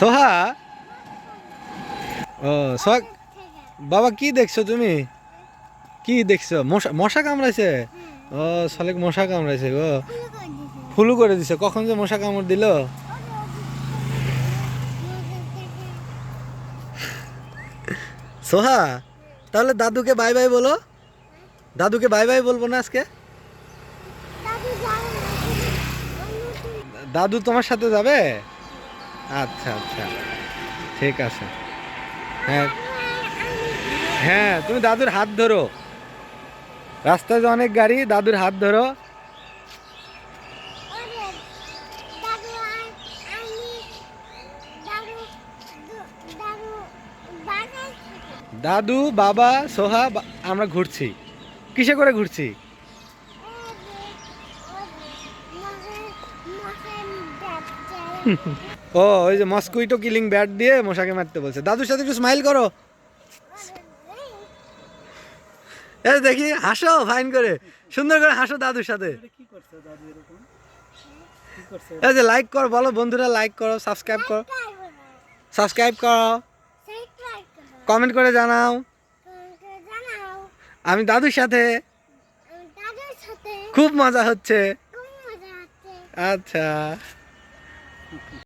সোহা, ও সোহা, বাবা কি দেখছো তুমি? কি দেখছো? মশা, মশা কামড়াইছে? ও শালিক মশা কামড়াইছে গো। ফুলু করে দিছে, কখন যে মশা কামড় দিল। সোহা, তাহলে দাদুকে বাই বাই বলো। দাদুকে বাই বাই বলবো না আজকে? দাদু তোমার সাথে যাবে? আচ্ছা আচ্ছা, ঠিক আছে। হ্যাঁ হ্যাঁ, তুমি দাদুর হাত ধরো। রাস্তায় যে অনেক গাড়ি, দাদুর হাত ধরো। দাদু, বাবা, সোহা, আমরা ঘুরছি। কিসে করে ঘুরছি? ও, ওই যে মস্কুইটো কিলিং ব্যাট দিয়ে মশাকে মারতে বলছে। দাদুর সাথে একটু স্মাইল করো। এই দেখি, হাসো ফাইন করে, সুন্দর করে হাসো দাদুর সাথে। এই যে লাইক করো, বলো বন্ধুরা লাইক করো, সাবস্ক্রাইব করো, সাবস্ক্রাইব করো, কমেন্ট করে জানাও আমি দাদুর সাথে খুব মজা হচ্ছে। আচ্ছা।